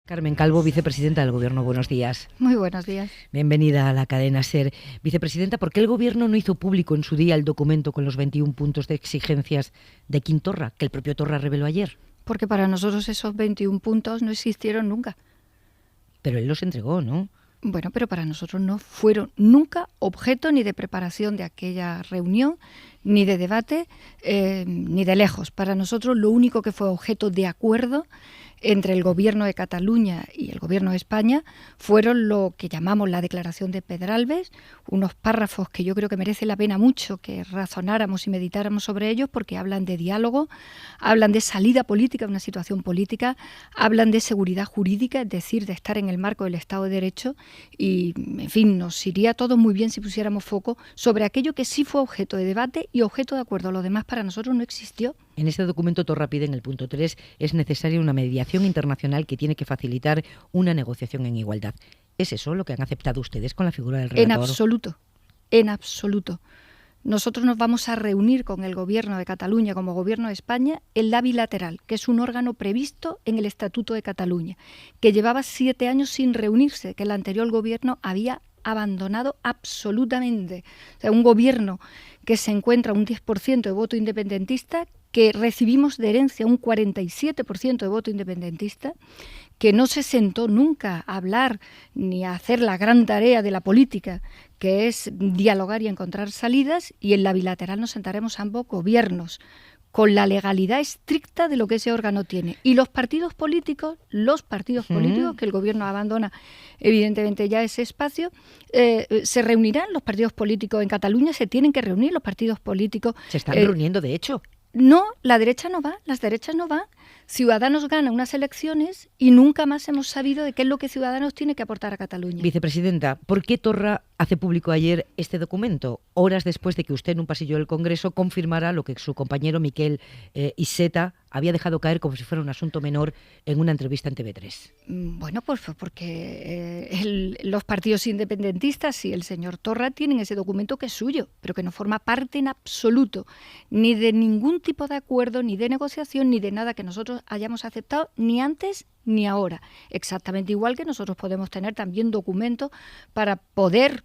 Carmen Calvo, vicepresidenta del Gobierno, buenos días. Muy buenos días. Bienvenida a la cadena SER. Vicepresidenta, ¿por qué el Gobierno no hizo público en su día el documento con los 21 puntos de exigencias de Quim Torra, que el propio Torra reveló ayer? Porque para nosotros esos 21 puntos no existieron nunca. Pero él los entregó, ¿no? Bueno, pero para nosotros no fueron nunca objeto ni de preparación de aquella reunión, ni de debate, ni de lejos. Para nosotros lo único que fue objeto de acuerdo entre el Gobierno de Cataluña y el Gobierno de España fueron lo que llamamos la Declaración de Pedralbes, unos párrafos que yo creo que merece la pena mucho que razonáramos y meditáramos sobre ellos, porque hablan de diálogo, hablan de salida política, una situación política, hablan de seguridad jurídica, es decir, de estar en el marco del Estado de Derecho y, en fin, nos iría todo muy bien si pusiéramos foco sobre aquello que sí fue objeto de debate y objeto de acuerdo. Lo demás para nosotros no existió. En este documento Torra pide en el punto 3 es necesaria una mediación internacional que tiene que facilitar una negociación en igualdad. ¿Es eso lo que han aceptado ustedes con la figura del relator? En absoluto, en absoluto. Nosotros nos vamos a reunir con el Gobierno de Cataluña como Gobierno de España en la bilateral, que es un órgano previsto en el Estatuto de Cataluña, que llevaba 7 años sin reunirse, que el anterior Gobierno había abandonado absolutamente. O sea, un Gobierno que se encuentra un 10% de voto independentista, que recibimos de herencia un 47% de voto independentista, que no se sentó nunca a hablar ni a hacer la gran tarea de la política, que es dialogar y encontrar salidas, y en la bilateral nos sentaremos ambos gobiernos, con la legalidad estricta de lo que ese órgano tiene. Y los partidos políticos, que el Gobierno abandona evidentemente ya ese espacio, se reunirán. Los partidos políticos en Cataluña se tienen que reunir, los partidos políticos... Se están reuniendo, de hecho. No, la derecha no va, las derechas no van. Ciudadanos gana unas elecciones y nunca más hemos sabido de qué es lo que Ciudadanos tiene que aportar a Cataluña. Vicepresidenta, ¿por qué Torra hace público ayer este documento, horas después de que usted en un pasillo del Congreso confirmara lo que su compañero Miquel Iceta había dejado caer como si fuera un asunto menor en una entrevista en TV3? Bueno, pues porque los partidos independentistas y el señor Torra tienen ese documento que es suyo, pero que no forma parte en absoluto ni de ningún tipo de acuerdo, ni de negociación, ni de nada que nosotros hayamos aceptado, ni antes ni ahora. Exactamente igual que nosotros podemos tener también documentos para poder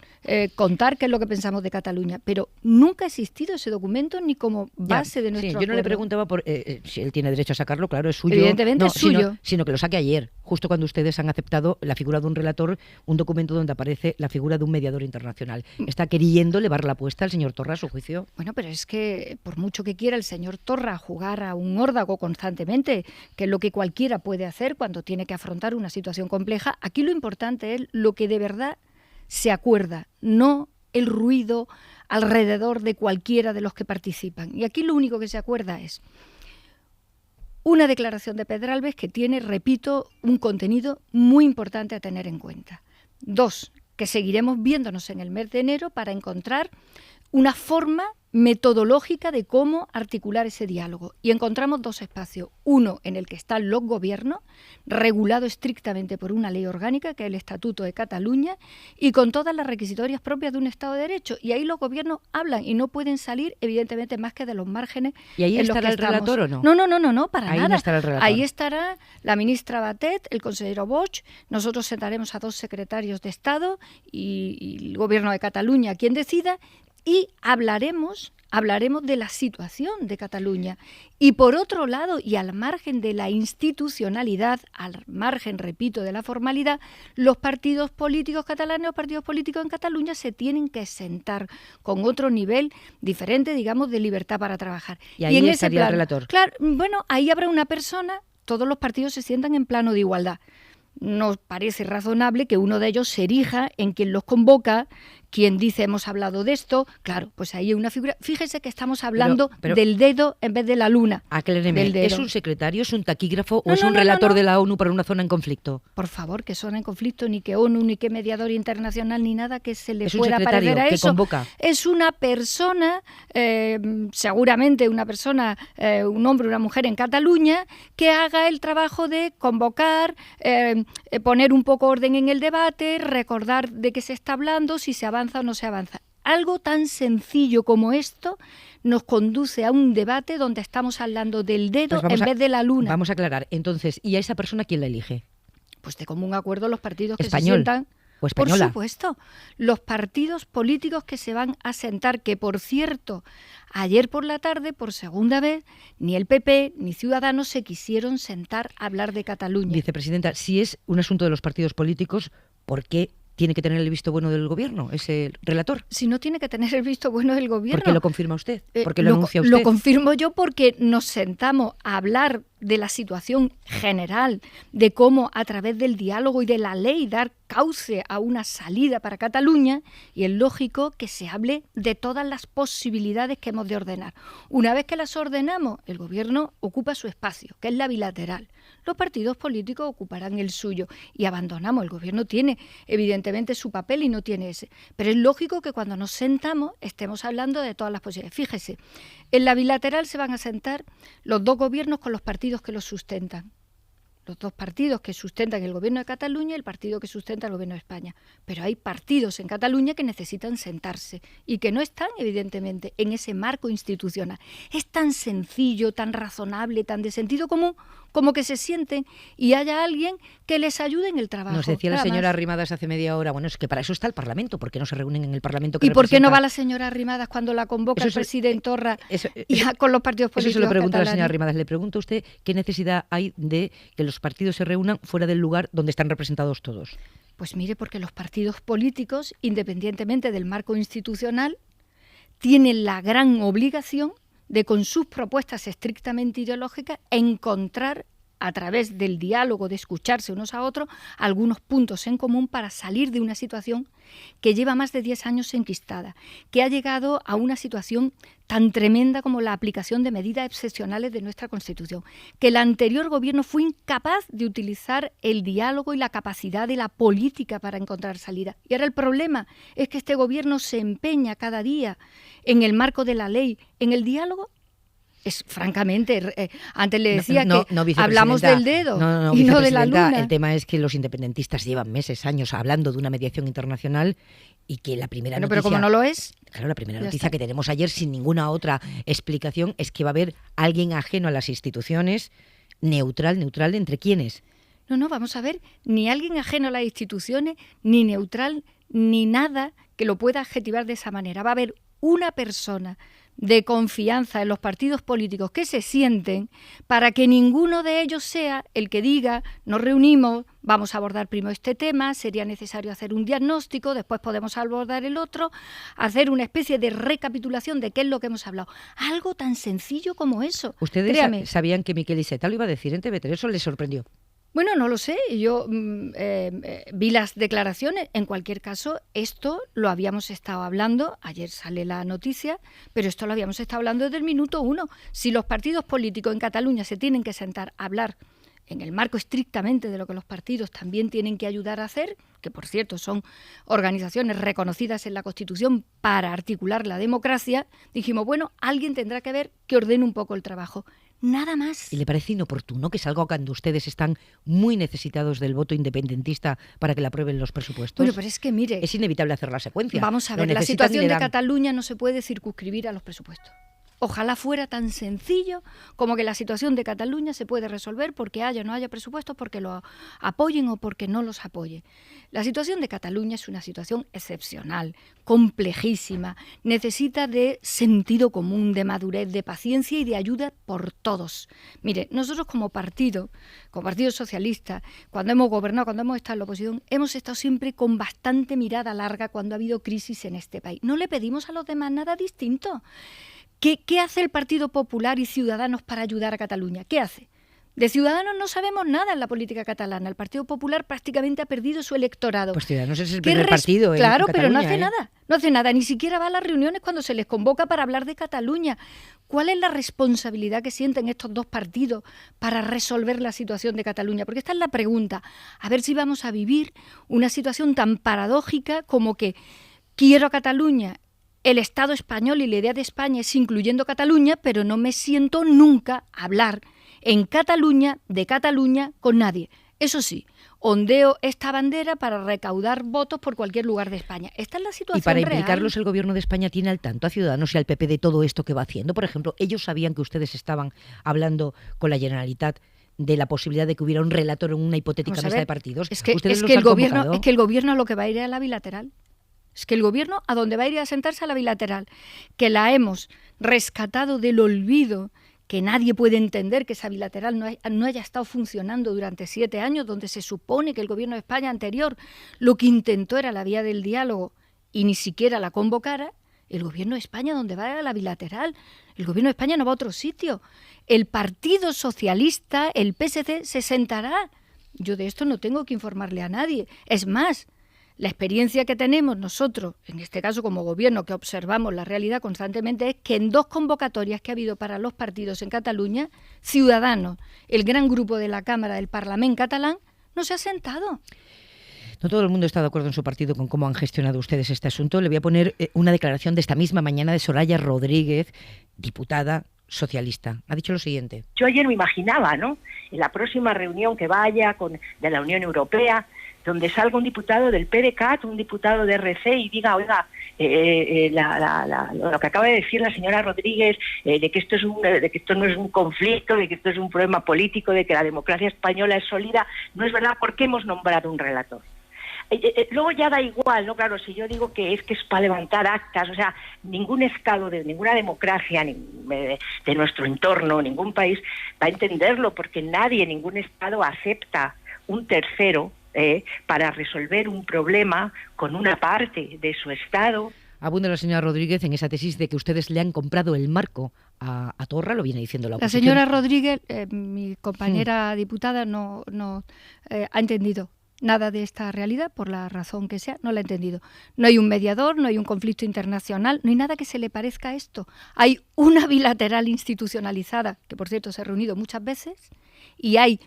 contar qué es lo que pensamos de Cataluña, pero nunca ha existido ese documento ni como base de nuestro acuerdo. Yo no le preguntaba por si él tiene derecho a sacarlo, claro, es suyo. Evidentemente es suyo. Sino que lo saque ayer, justo cuando ustedes han aceptado la figura de un relator, un documento donde aparece la figura de un mediador internacional. ¿Está queriendo elevar la apuesta al señor Torra a su juicio? Bueno, pero es que por mucho que quiera el señor Torra jugar a un órdago constantemente, que es lo que cualquiera puede hacer cuando tiene que afrontar una situación compleja, aquí lo importante es lo que de verdad se acuerda, no el ruido alrededor de cualquiera de los que participan. Y aquí lo único que se acuerda es una declaración de Pedralbes que tiene, repito, un contenido muy importante a tener en cuenta. 2, que seguiremos viéndonos en el mes de enero para encontrar una forma metodológica de cómo articular ese diálogo. Y encontramos 2 espacios. Uno en el que están los gobiernos, regulado estrictamente por una ley orgánica, que es el Estatuto de Cataluña, y con todas las requisitorias propias de un Estado de Derecho. Y ahí los gobiernos hablan y no pueden salir, evidentemente, más que de los márgenes. ¿Y ahí estará el relator o no? No, para ahí nada. No estará el relator. Ahí estará la ministra Batet, el consejero Bosch, nosotros sentaremos a 2 secretarios de Estado y el Gobierno de Cataluña, quien decida, y hablaremos de la situación de Cataluña. Y por otro lado, y al margen de la institucionalidad, al margen, repito, de la formalidad, los partidos políticos catalanes, los partidos políticos en Cataluña se tienen que sentar con otro nivel diferente, digamos, de libertad para trabajar. Y ahí estaría el relator. Claro, bueno, ahí habrá una persona, todos los partidos se sientan en plano de igualdad. Nos parece razonable que uno de ellos se erija en quien los convoca, quien dice hemos hablado de esto. Claro, pues ahí hay una figura. Fíjese que estamos hablando del dedo en vez de la luna. Acláreme, ¿es un secretario, es un taquígrafo o es un relator de la ONU para una zona en conflicto? Por favor, que zona en conflicto, ni que ONU, ni que mediador internacional, ni nada que se le pueda parecer a eso. Es un secretario que convoca. Es una persona, seguramente una persona, un hombre o una mujer en Cataluña, que haga el trabajo de convocar, poner un poco orden en el debate, recordar de qué se está hablando, si se avanza o no se avanza. Algo tan sencillo como esto nos conduce a un debate donde estamos hablando del dedo en vez de la luna. Vamos a aclarar. Entonces, ¿y a esa persona quién la elige? Pues de común acuerdo los partidos que Español. se sientan... O española. Por supuesto, los partidos políticos que se van a sentar, que por cierto, ayer por la tarde, por segunda vez, ni el PP ni Ciudadanos se quisieron sentar a hablar de Cataluña. Vicepresidenta, si es un asunto de los partidos políticos, ¿por qué tiene que tener el visto bueno del gobierno, ese relator? Si no tiene que tener el visto bueno del gobierno. ¿Por qué lo confirma usted? ¿Por qué lo anuncia usted? Lo confirmo yo porque nos sentamos a hablar de la situación general, de cómo a través del diálogo y de la ley dar cauce a una salida para Cataluña, y es lógico que se hable de todas las posibilidades que hemos de ordenar. Una vez que las ordenamos, el gobierno ocupa su espacio, que es la bilateral. Los partidos políticos ocuparán el suyo y abandonamos. El gobierno tiene evidentemente su papel y no tiene ese. Pero es lógico que cuando nos sentamos estemos hablando de todas las posibilidades. Fíjese, en la bilateral se van a sentar los dos gobiernos con los partidos que los sustentan. Los dos partidos que sustentan el gobierno de Cataluña y el partido que sustenta el gobierno de España. Pero hay partidos en Cataluña que necesitan sentarse y que no están, evidentemente, en ese marco institucional. Es tan sencillo, tan razonable, tan de sentido común, como que se sienten y haya alguien que les ayude en el trabajo. Nos decía la Nada señora más. Arrimadas hace media hora, bueno, es que para eso está el Parlamento, ¿por qué no se reúnen en el Parlamento? ¿Y por qué no va la señora Arrimadas cuando la convoca Eso el es- presidente Torra eso- con los partidos Eso políticos se lo pregunto a la catalanes? señora Arrimadas. Le pregunto a usted qué necesidad hay de que los partidos se reúnan fuera del lugar donde están representados todos. Pues mire, porque los partidos políticos, independientemente del marco institucional, tienen la gran obligación de, con sus propuestas estrictamente ideológicas, encontrar a través del diálogo, de escucharse unos a otros, algunos puntos en común para salir de una situación que lleva más de 10 años enquistada, que ha llegado a una situación tan tremenda como la aplicación de medidas excepcionales de nuestra Constitución, que el anterior gobierno fue incapaz de utilizar el diálogo y la capacidad de la política para encontrar salida. Y ahora el problema es que este gobierno se empeña cada día en el marco de la ley, en el diálogo. Es francamente, antes le decía que vicepresidenta, hablamos del dedo y no de la vicepresidenta, luna. El tema es que los independentistas llevan meses, años hablando de una mediación internacional y que la primera Bueno, noticia... pero como no lo es, Claro, la primera ya noticia está. que tenemos ayer, sin ninguna otra explicación, es que va a haber alguien ajeno a las instituciones, neutral, ¿entre quiénes? No, vamos a ver, ni alguien ajeno a las instituciones, ni neutral, ni nada que lo pueda adjetivar de esa manera. Va a haber una persona de confianza en los partidos políticos que se sienten para que ninguno de ellos sea el que diga, nos reunimos, vamos a abordar primero este tema, sería necesario hacer un diagnóstico, después podemos abordar el otro, hacer una especie de recapitulación de qué es lo que hemos hablado. Algo tan sencillo como eso. ¿Ustedes Créame. sabían que Miquel Iceta lo iba a decir en TV3? ¿Eso les sorprendió? Bueno, no lo sé, yo vi las declaraciones. En cualquier caso, esto lo habíamos estado hablando, ayer sale la noticia, pero esto lo habíamos estado hablando desde el minuto uno. Si los partidos políticos en Cataluña se tienen que sentar a hablar en el marco estrictamente de lo que los partidos también tienen que ayudar a hacer, que por cierto son organizaciones reconocidas en la Constitución para articular la democracia, dijimos, bueno, alguien tendrá que ver que ordene un poco el trabajo. Nada más. ¿Y le parece inoportuno que salga cuando ustedes están muy necesitados del voto independentista para que le aprueben los presupuestos? Bueno, pero es que mire, Es inevitable hacer la secuencia. vamos a Lo ver, la necesitan y situación le de dan. Cataluña no se puede circunscribir a los presupuestos. Ojalá fuera tan sencillo como que la situación de Cataluña se puede resolver porque haya o no haya presupuestos, porque lo apoyen o porque no los apoyen. La situación de Cataluña es una situación excepcional, complejísima, necesita de sentido común, de madurez, de paciencia y de ayuda por todos. Mire, nosotros como Partido Socialista, cuando hemos gobernado, cuando hemos estado en la oposición, hemos estado siempre con bastante mirada larga cuando ha habido crisis en este país. No le pedimos a los demás nada distinto. ¿Qué hace el Partido Popular y Ciudadanos para ayudar a Cataluña? ¿Qué hace? De Ciudadanos no sabemos nada en la política catalana. El Partido Popular prácticamente ha perdido su electorado. Pues Ciudadanos es el ¿Qué primer partido Claro, en pero no Cataluña, hace ¿eh? nada. No hace nada, ni siquiera va a las reuniones cuando se les convoca para hablar de Cataluña. ¿Cuál es la responsabilidad que sienten estos dos partidos para resolver la situación de Cataluña? Porque esta es la pregunta. A ver si vamos a vivir una situación tan paradójica como que quiero a Cataluña, el Estado español y la idea de España es incluyendo Cataluña, pero no me siento nunca a hablar en Cataluña, de Cataluña, con nadie. Eso sí, ondeo esta bandera para recaudar votos por cualquier lugar de España. Esta es la situación Y para real. implicarlos, el gobierno de España tiene al tanto a Ciudadanos y al PP de todo esto que va haciendo. Por ejemplo, ellos sabían que ustedes estaban hablando con la Generalitat de la posibilidad de que hubiera un relator en una hipotética mesa de partidos? Es que ¿Ustedes el gobierno a lo que va a ir es a la bilateral. Es que el gobierno a donde va a ir a sentarse a la bilateral, que la hemos rescatado del olvido, que nadie puede entender que esa bilateral no haya estado funcionando durante 7 años, donde se supone que el gobierno de España anterior lo que intentó era la vía del diálogo y ni siquiera la convocara. El gobierno de España, donde va a la bilateral, el gobierno de España no va a otro sitio. El Partido Socialista, el PSC, se sentará. Yo de esto no tengo que informarle a nadie. Es más, la experiencia que tenemos nosotros, en este caso como gobierno, que observamos la realidad constantemente, es que en 2 convocatorias que ha habido para los partidos en Cataluña, Ciudadanos, el gran grupo de la Cámara del Parlamento catalán, no se ha sentado. No todo el mundo está de acuerdo en su partido con cómo han gestionado ustedes este asunto. Le voy a poner una declaración de esta misma mañana de Soraya Rodríguez, diputada socialista. Ha dicho lo siguiente. Yo ayer me imaginaba, ¿no?, en la próxima reunión que vaya de la Unión Europea, donde salga un diputado del PDeCAT, un diputado de RC y diga, oiga, lo que acaba de decir la señora Rodríguez, de que esto no es un conflicto, de que esto es un problema político, de que la democracia española es sólida, no es verdad, ¿por qué hemos nombrado un relator? Luego ya da igual, ¿no? Claro, si yo digo que es para levantar actas, o sea, ningún Estado de ninguna democracia de nuestro entorno, ningún país va a entenderlo, porque nadie, ningún Estado acepta un tercero para resolver un problema con una parte de su Estado. Abunda la señora Rodríguez en esa tesis de que ustedes le han comprado el marco a Torra, lo viene diciendo la oposición. La señora Rodríguez, mi compañera diputada, no ha entendido nada de esta realidad, por la razón que sea, no la ha entendido. No hay un mediador, no hay un conflicto internacional, no hay nada que se le parezca a esto. Hay una bilateral institucionalizada, que por cierto se ha reunido muchas veces, y hay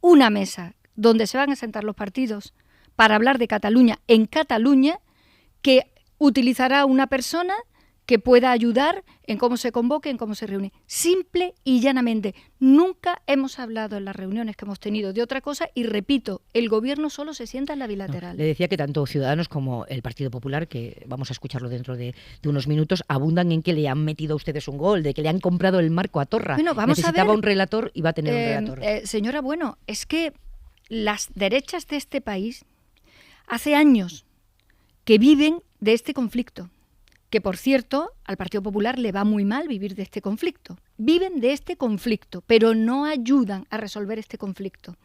una mesa donde se van a sentar los partidos para hablar de Cataluña en Cataluña, que utilizará una persona que pueda ayudar en cómo se convoque, en cómo se reúne. Simple y llanamente. Nunca hemos hablado en las reuniones que hemos tenido de otra cosa y, repito, el gobierno solo se sienta en la bilateral. Le decía que tanto Ciudadanos como el Partido Popular, que vamos a escucharlo dentro de unos minutos, abundan en que le han metido a ustedes un gol, de que le han comprado el marco a Torra. Bueno, necesitaba un relator y va a tener un relator. Señora, bueno, es que las derechas de este país hace años que viven de este conflicto. Que, por cierto, al Partido Popular le va muy mal vivir de este conflicto. Viven de este conflicto, pero no ayudan a resolver este conflicto.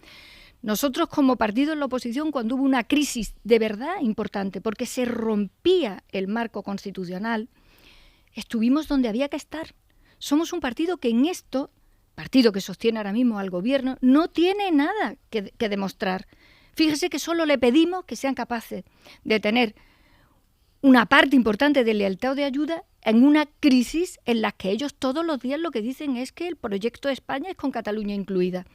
Nosotros, como partido en la oposición, cuando hubo una crisis de verdad importante, porque se rompía el marco constitucional, estuvimos donde había que estar. Somos un partido que en esto, partido que sostiene ahora mismo al gobierno, no tiene nada que demostrar. Fíjese que solo le pedimos que sean capaces de tener una parte importante de lealtad o de ayuda en una crisis en la que ellos todos los días lo que dicen es que el proyecto de España es con Cataluña incluida,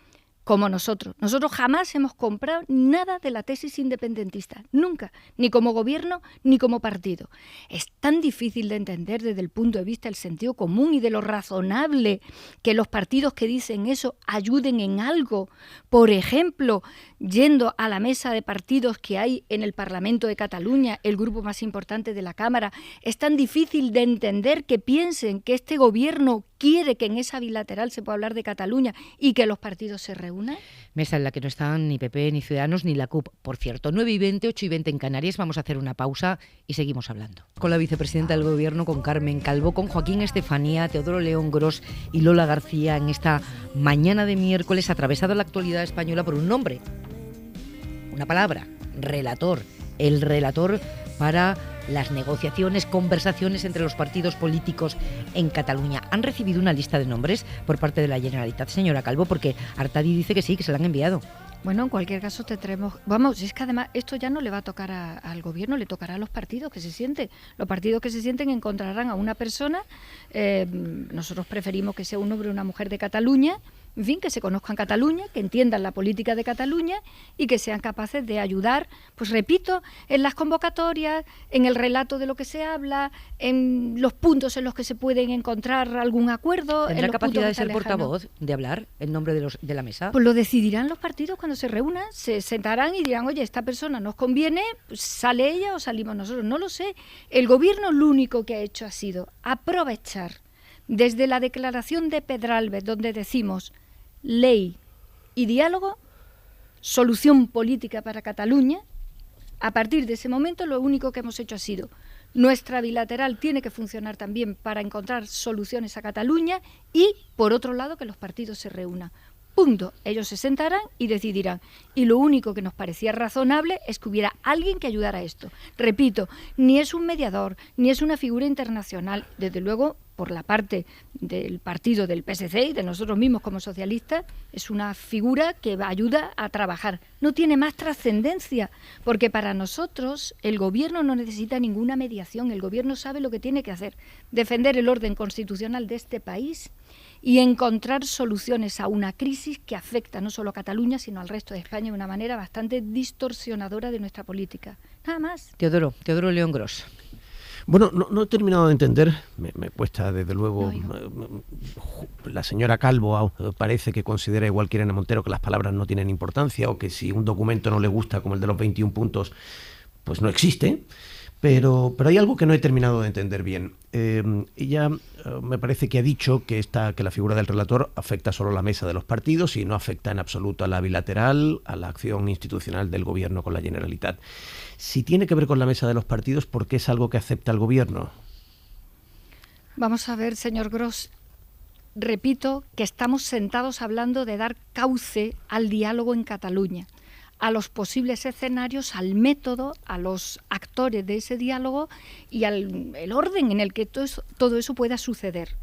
como nosotros. Nosotros jamás hemos comprado nada de la tesis independentista, nunca, ni como gobierno ni como partido. Es tan difícil de entender desde el punto de vista del sentido común y de lo razonable que los partidos que dicen eso ayuden en algo. Por ejemplo, yendo a la mesa de partidos que hay en el Parlamento de Cataluña, el grupo más importante de la Cámara, es tan difícil de entender que piensen que este gobierno quiere que en esa bilateral se pueda hablar de Cataluña y que los partidos se reúnan. Mesa en la que no están ni PP, ni Ciudadanos, ni la CUP. Por cierto, 9:20, 8:20 en Canarias. Vamos a hacer una pausa y seguimos hablando. Con la vicepresidenta del Gobierno, con Carmen Calvo, con Joaquín Estefanía, Teodoro León Gros y Lola García en esta mañana de miércoles, atravesada la actualidad española por un nombre, una palabra, relator. El relator para las negociaciones, conversaciones entre los partidos políticos en Cataluña. ¿Han recibido una lista de nombres por parte de la Generalitat, señora Calvo? Porque Artadi dice que sí, que se la han enviado. Bueno, en cualquier caso tendremos... Vamos, es que además esto ya no le va a tocar al gobierno, le tocará a los partidos que se sienten. Los partidos que se sienten encontrarán a una persona, nosotros preferimos que sea un hombre o una mujer de Cataluña, en fin, que se conozcan Cataluña, que entiendan la política de Cataluña y que sean capaces de ayudar, pues repito, en las convocatorias, en el relato de lo que se habla, en los puntos en los que se pueden encontrar algún acuerdo. ¿Tendrá capacidad de ser portavoz, de hablar en nombre de la mesa? Pues lo decidirán los partidos cuando se reúnan, se sentarán y dirán, oye, esta persona nos conviene, pues sale ella o salimos nosotros, no lo sé. El gobierno lo único que ha hecho ha sido aprovechar desde la declaración de Pedralbes, donde decimos ley y diálogo, solución política para Cataluña. A partir de ese momento lo único que hemos hecho ha sido: nuestra bilateral tiene que funcionar también para encontrar soluciones a Cataluña y, por otro lado, que los partidos se reúnan. Punto. Ellos se sentarán y decidirán. Y lo único que nos parecía razonable es que hubiera alguien que ayudara a esto. Repito, ni es un mediador, ni es una figura internacional. Desde luego, por la parte del partido del PSC y de nosotros mismos como socialistas, es una figura que ayuda a trabajar. No tiene más trascendencia, porque para nosotros el gobierno no necesita ninguna mediación. El gobierno sabe lo que tiene que hacer: defender el orden constitucional de este país y encontrar soluciones a una crisis que afecta no solo a Cataluña, sino al resto de España de una manera bastante distorsionadora de nuestra política. Nada más. Teodoro León Gros. Bueno, no he terminado de entender, me cuesta desde luego, la señora Calvo parece que considera, igual que Irene Montero, que las palabras no tienen importancia, o que si un documento no le gusta, como el de los 21 puntos, pues no existe. Pero hay algo que no he terminado de entender bien. Ella me parece que ha dicho que la figura del relator afecta solo a la mesa de los partidos y no afecta en absoluto a la bilateral, a la acción institucional del gobierno con la Generalitat. Si tiene que ver con la mesa de los partidos, ¿por qué es algo que acepta el gobierno? Vamos a ver, señor Gros. Repito que estamos sentados hablando de dar cauce al diálogo en Cataluña, a los posibles escenarios, al método, a los actores de ese diálogo y al el orden en el que todo eso pueda suceder.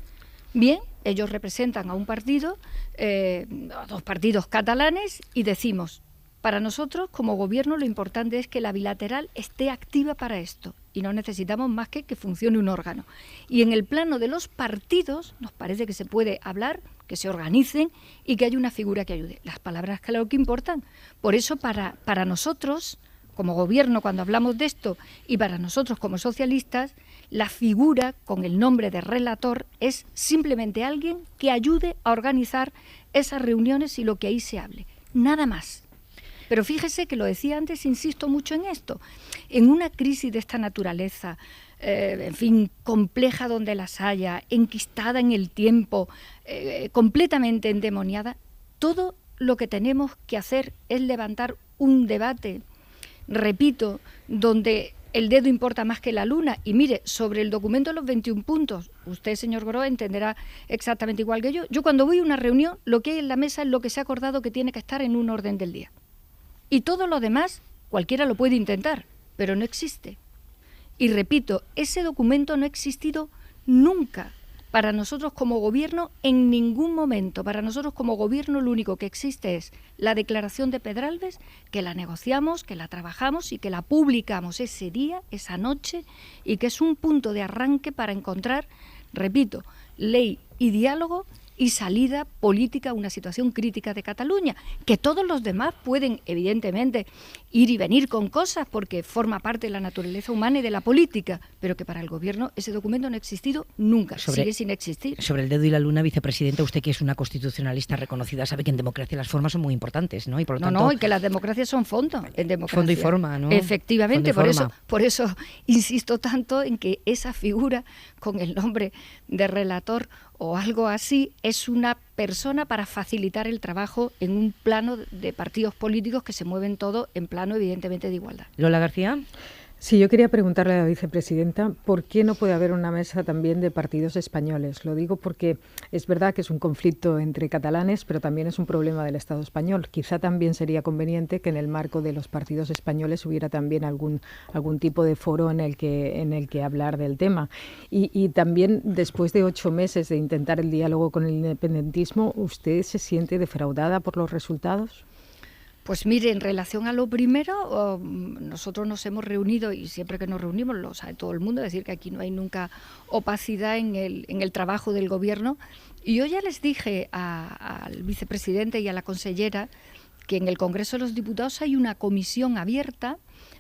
Bien, ellos representan a un partido, a dos partidos catalanes, y decimos: para nosotros, como gobierno, lo importante es que la bilateral esté activa para esto y no necesitamos más que funcione un órgano. Y en el plano de los partidos, nos parece que se puede hablar, que se organicen y que haya una figura que ayude. Las palabras, claro que importan. Por eso, para nosotros, como gobierno, cuando hablamos de esto, y para nosotros como socialistas, la figura con el nombre de relator es simplemente alguien que ayude a organizar esas reuniones y lo que ahí se hable. Nada más. Pero fíjese que lo decía antes, insisto mucho en esto. En una crisis de esta naturaleza, en fin, compleja donde las haya, enquistada en el tiempo, completamente endemoniada, todo lo que tenemos que hacer es levantar un debate, repito, donde el dedo importa más que la luna. Y mire, sobre el documento de los 21 puntos, usted, señor Gros, entenderá exactamente igual que yo. Yo cuando voy a una reunión, lo que hay en la mesa es lo que se ha acordado que tiene que estar en un orden del día. Y todo lo demás, cualquiera lo puede intentar, pero no existe. Y repito, ese documento no ha existido nunca para nosotros como gobierno en ningún momento. Para nosotros como gobierno lo único que existe es la declaración de Pedralbes, que la negociamos, que la trabajamos y que la publicamos ese día, esa noche, y que es un punto de arranque para encontrar, repito, ley y diálogo y salida política a una situación crítica de Cataluña, que todos los demás pueden, evidentemente, ir y venir con cosas porque forma parte de la naturaleza humana y de la política, pero que para el gobierno ese documento no ha existido nunca, sigue sin existir. Sobre el dedo y la luna, vicepresidenta, usted que es una constitucionalista reconocida, sabe que en democracia las formas son muy importantes, ¿no? Y por lo tanto, y que las democracias son fondo en democracia. Fondo y forma, ¿no? Efectivamente, por eso insisto tanto en que esa figura con el nombre de relator o algo así es una persona para facilitar el trabajo en un plano de partidos políticos que se mueven todo en plano evidentemente de igualdad. Lola García. Sí, yo quería preguntarle a la vicepresidenta por qué no puede haber una mesa también de partidos españoles. Lo digo porque es verdad que es un conflicto entre catalanes, pero también es un problema del Estado español. Quizá también sería conveniente que en el marco de los partidos españoles hubiera también algún tipo de foro en el que hablar del tema. Y también, después de 8 meses de intentar el diálogo con el independentismo, ¿usted se siente defraudada por los resultados? Pues mire, en relación a lo primero, nosotros nos hemos reunido y siempre que nos reunimos, lo sabe todo el mundo, decir que aquí no hay nunca opacidad en el trabajo del gobierno. Y yo ya les dije al vicepresidente y a la consellera que en el Congreso de los Diputados hay una comisión abierta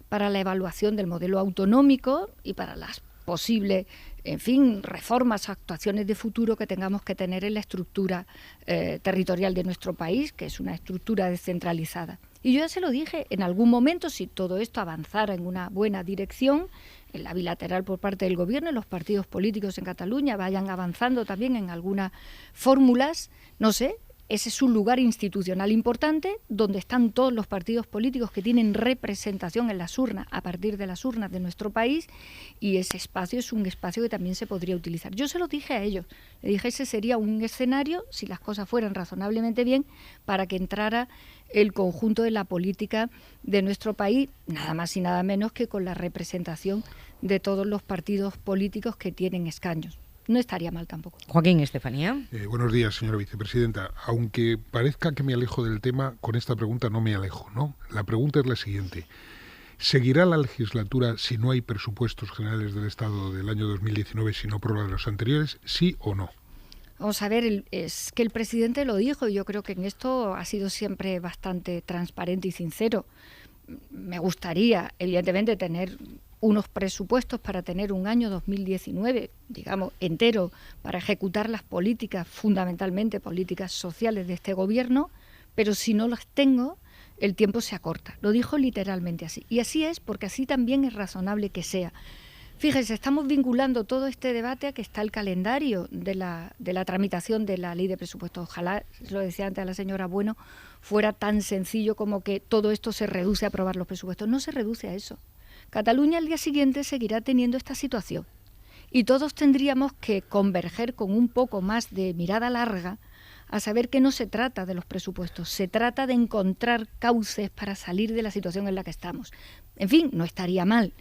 para la evaluación del modelo autonómico y para las posibles, en fin, reformas, actuaciones de futuro que tengamos que tener en la estructura territorial de nuestro país, que es una estructura descentralizada. Y yo ya se lo dije, en algún momento, si todo esto avanzara en una buena dirección, en la bilateral por parte del gobierno, y los partidos políticos en Cataluña vayan avanzando también en algunas fórmulas, no sé, ese es un lugar institucional importante donde están todos los partidos políticos que tienen representación en las urnas, a partir de las urnas de nuestro país, y ese espacio es un espacio que también se podría utilizar. Yo se lo dije a ellos, le dije ese sería un escenario, si las cosas fueran razonablemente bien, para que entrara el conjunto de la política de nuestro país, nada más y nada menos que con la representación de todos los partidos políticos que tienen escaños. No estaría mal tampoco. Joaquín, Estefanía. Buenos días, señora vicepresidenta. Aunque parezca que me alejo del tema, con esta pregunta no me alejo, ¿no? La pregunta es la siguiente. ¿Seguirá la legislatura si no hay presupuestos generales del Estado del año 2019, si no prórroga de los anteriores, sí o no? Vamos a ver, es que el presidente lo dijo y yo creo que en esto ha sido siempre bastante transparente y sincero. Me gustaría, evidentemente, tener unos presupuestos para tener un año 2019, digamos, entero, para ejecutar las políticas, fundamentalmente políticas sociales de este gobierno, pero si no las tengo, el tiempo se acorta. Lo dijo literalmente así. Y así es, porque así también es razonable que sea. Fíjense, estamos vinculando todo este debate a que está el calendario de la tramitación de la ley de presupuestos. Ojalá, lo decía antes a la señora Bueno, fuera tan sencillo como que todo esto se reduce a aprobar los presupuestos. No se reduce a eso. Cataluña al día siguiente seguirá teniendo esta situación y todos tendríamos que converger con un poco más de mirada larga a saber que no se trata de los presupuestos, se trata de encontrar cauces para salir de la situación en la que estamos. En fin, no estaría mal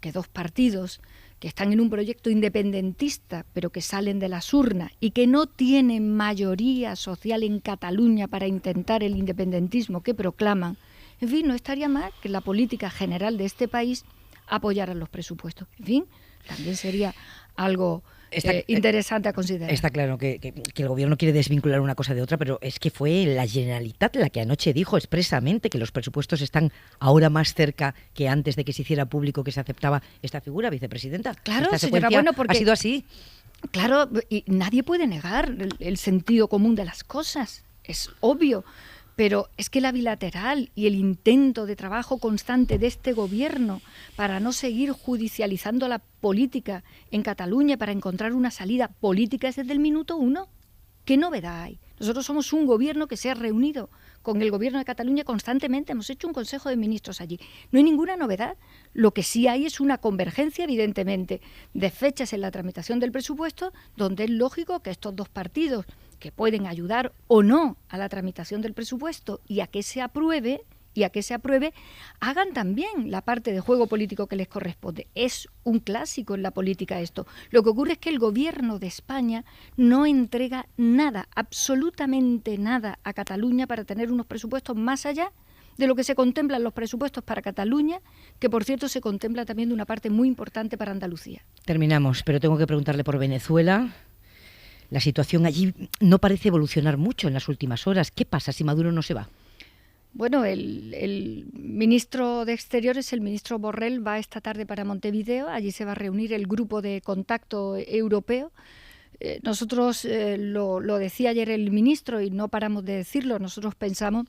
que dos partidos que están en un proyecto independentista, pero que salen de las urnas y que no tienen mayoría social en Cataluña para intentar el independentismo que proclaman, en fin, no estaría mal que la política general de este país apoyara los presupuestos. En fin, también sería algo interesante a considerar. Está claro que el gobierno quiere desvincular una cosa de otra, pero es que fue la Generalitat la que anoche dijo expresamente que los presupuestos están ahora más cerca que antes de que se hiciera público que se aceptaba esta figura, vicepresidenta. Claro, señora Bueno, porque ha sido así. Claro, y nadie puede negar el sentido común de las cosas, es obvio. Pero es que la bilateral y el intento de trabajo constante de este gobierno para no seguir judicializando la política en Cataluña, para encontrar una salida política, es desde el minuto uno. ¿Qué novedad hay? Nosotros somos un gobierno que se ha reunido con el gobierno de Cataluña constantemente, hemos hecho un Consejo de Ministros allí. No hay ninguna novedad. Lo que sí hay es una convergencia, evidentemente, de fechas en la tramitación del presupuesto, donde es lógico que estos dos partidos, que pueden ayudar o no a la tramitación del presupuesto y a que se apruebe, hagan también la parte de juego político que les corresponde. Es un clásico en la política esto. Lo que ocurre es que el gobierno de España no entrega nada, absolutamente nada a Cataluña para tener unos presupuestos más allá de lo que se contempla en los presupuestos para Cataluña, que por cierto se contempla también de una parte muy importante para Andalucía. Terminamos, pero tengo que preguntarle por Venezuela. La situación allí no parece evolucionar mucho en las últimas horas. ¿Qué pasa si Maduro no se va? Bueno, el ministro de Exteriores, el ministro Borrell, va esta tarde para Montevideo. Allí se va a reunir el grupo de contacto europeo. Nosotros, lo decía ayer el ministro y no paramos de decirlo, nosotros pensamos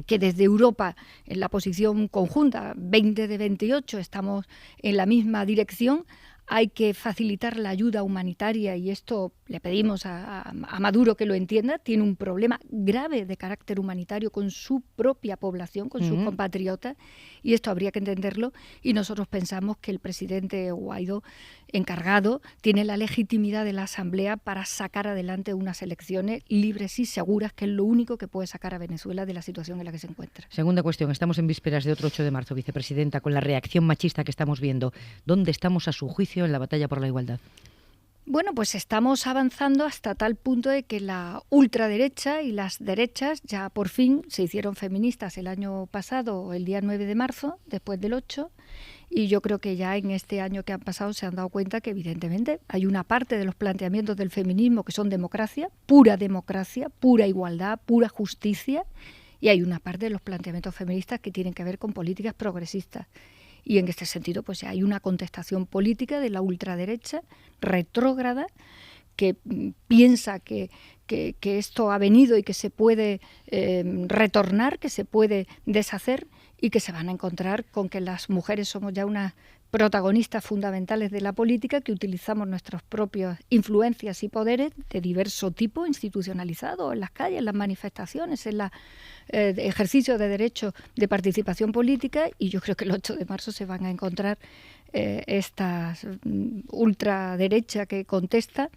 que desde Europa, en la posición conjunta 20 de 28, estamos en la misma dirección. Hay que facilitar la ayuda humanitaria y esto le pedimos a Maduro que lo entienda. Tiene un problema grave de carácter humanitario con su propia población, con sus compatriotas, y esto habría que entenderlo. Y nosotros pensamos que el presidente Guaidó, encargado, tiene la legitimidad de la Asamblea para sacar adelante unas elecciones libres y seguras, que es lo único que puede sacar a Venezuela de la situación en la que se encuentra. Segunda cuestión, estamos en vísperas de otro 8 de marzo, vicepresidenta, con la reacción machista que estamos viendo. ¿Dónde estamos a su juicio en la batalla por la igualdad? Bueno, pues estamos avanzando hasta tal punto de que la ultraderecha y las derechas ya por fin se hicieron feministas el año pasado, el día 9 de marzo, después del 8, y yo creo que ya en este año que han pasado se han dado cuenta que evidentemente hay una parte de los planteamientos del feminismo que son democracia, pura igualdad, pura justicia, y hay una parte de los planteamientos feministas que tienen que ver con políticas progresistas. Y en este sentido, pues hay una contestación política de la ultraderecha retrógrada que piensa que esto ha venido y que se puede retornar, que se puede deshacer, y que se van a encontrar con que las mujeres somos ya unas protagonistas fundamentales de la política, que utilizamos nuestras propias influencias y poderes de diverso tipo, institucionalizados en las calles, en las manifestaciones, en el ejercicio de derechos de participación política, y yo creo que el 8 de marzo se van a encontrar esta ultraderecha que contesta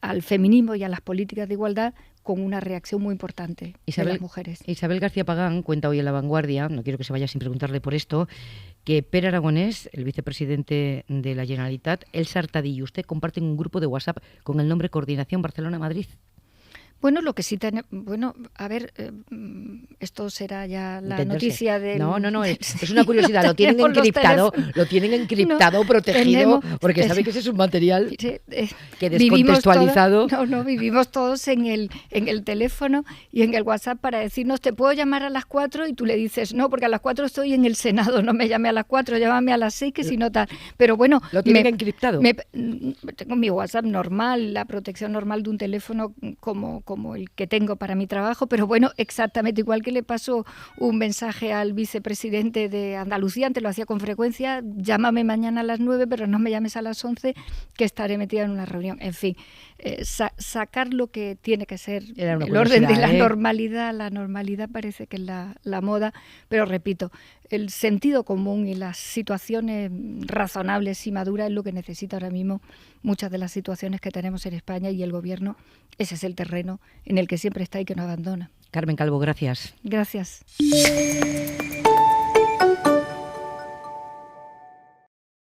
al feminismo y a las políticas de igualdad con una reacción muy importante de las mujeres. Isabel García Pagán cuenta hoy en La Vanguardia, no quiero que se vaya sin preguntarle por esto, que Pere Aragonès, el vicepresidente de la Generalitat, Elsa Artadi y usted comparten un grupo de WhatsApp con el nombre Coordinación Barcelona-Madrid. Bueno, lo que sí tenemos... Bueno, a ver, esto será ya la noticia del... No, es una curiosidad, lo tienen encriptado, protegido, porque sabe que ese es un material que descontextualizado... Vivimos todos en el teléfono y en el WhatsApp para decirnos, te puedo llamar a las 4, y tú le dices, no, porque a las 4 estoy en el Senado, no me llame a las 4, llámame a las 6, que si no tal... Pero bueno... ¿Lo tienen encriptado? Tengo mi WhatsApp normal, la protección normal de un teléfono como el que tengo para mi trabajo, pero bueno, exactamente igual que le paso un mensaje al vicepresidente de Andalucía, antes lo hacía con frecuencia, llámame mañana a las 9, pero no me llames a las 11, que estaré metida en una reunión. En fin, sacar lo que tiene que ser el orden de la normalidad. La normalidad parece que es la moda, pero repito, el sentido común y las situaciones razonables y maduras es lo que necesita ahora mismo muchas de las situaciones que tenemos en España, y el Gobierno, ese es el terreno en el que siempre está y que no abandona. Carmen Calvo, gracias. Gracias.